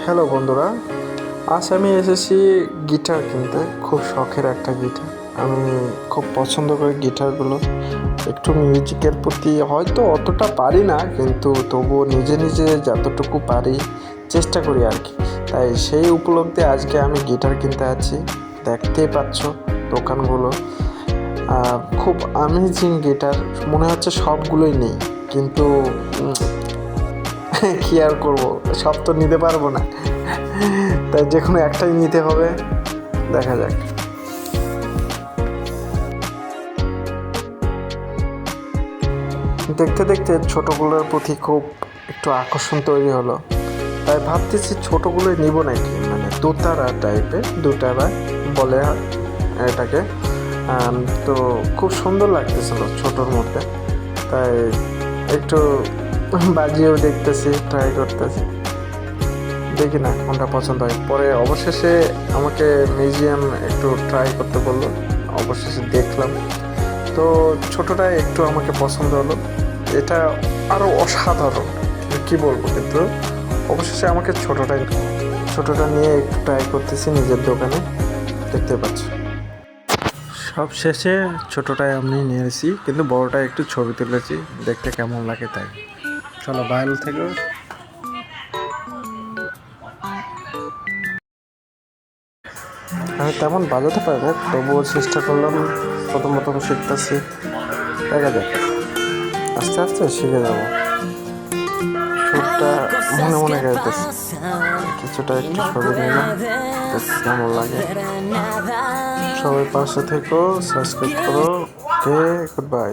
Hello বন্ধুরা, আজ আমি এসেছি গিটার কিনতে। খুব শখের একটা গিটার। আমি খুব পছন্দ করি গিটারগুলো। একটু মিউজিকের প্রতি হয়তো অতটা পারি না, কিন্তু তবুও নিজে নিজে যতটুকু পারি চেষ্টা করি আর কি। তাই সেই উপলক্ষে আজকে আমি গিটার কিনতে আছি। দেখতেই পাচ্ছ দোকানগুলো, খুব আমেজিং গিটার। মনে হচ্ছে সবগুলোই নেই, কিন্তু কি আর করবো, সব তো নিতে পারবো না। তাই যে কোনো একটাই নিতে হবে, দেখা যাক। দেখতে দেখতে ছোটোগুলোর প্রতি খুব একটু আকর্ষণ তৈরি হলো। তাই ভাবতেছি ছোটোগুলোই নিব নাকি, মানে দোতারা টাইপের, দুটারা বলে এটাকে। তো খুব সুন্দর লাগতেছিল ছোটোর মধ্যে, তাই একটু বাজিয়েও দেখতেছি, ট্রাই করতেছি, দেখি না কোনটা পছন্দ হয়। পরে অবশেষে আমাকে মিউজিয়াম একটু ট্রাই করতে বললো, অবশেষে দেখলাম। তো ছোটোটাই একটু আমাকে পছন্দ হলো। এটা আরও অসাধারণ, কি বলবো, কিন্তু অবশেষে আমাকে ছোটোটা নিয়ে একটু ট্রাই করতেছি নিজের দোকানে, দেখতে পাচ্ছি। সব শেষে ছোটোটাই আমি নিয়েছি, কিন্তু বড়োটা একটু ছবি তুলেছি, দেখতে কেমন লাগে তাই। চলো ভালো থেকো। আমি তেমন বাজাতে পারি না, তবুও চেষ্টা করলাম, প্রথম শিখতেছি, দেখা যাক, আস্তে আস্তে শিখে যাবো। সুরটা মনে মনে গাইতেছি, কিছুটা একটু ছবি নিলাম, দেখতে কেমন লাগে। সবাই পাশে থেকো, সাবস্ক্রাইব করো। ওকে, গুড বাই।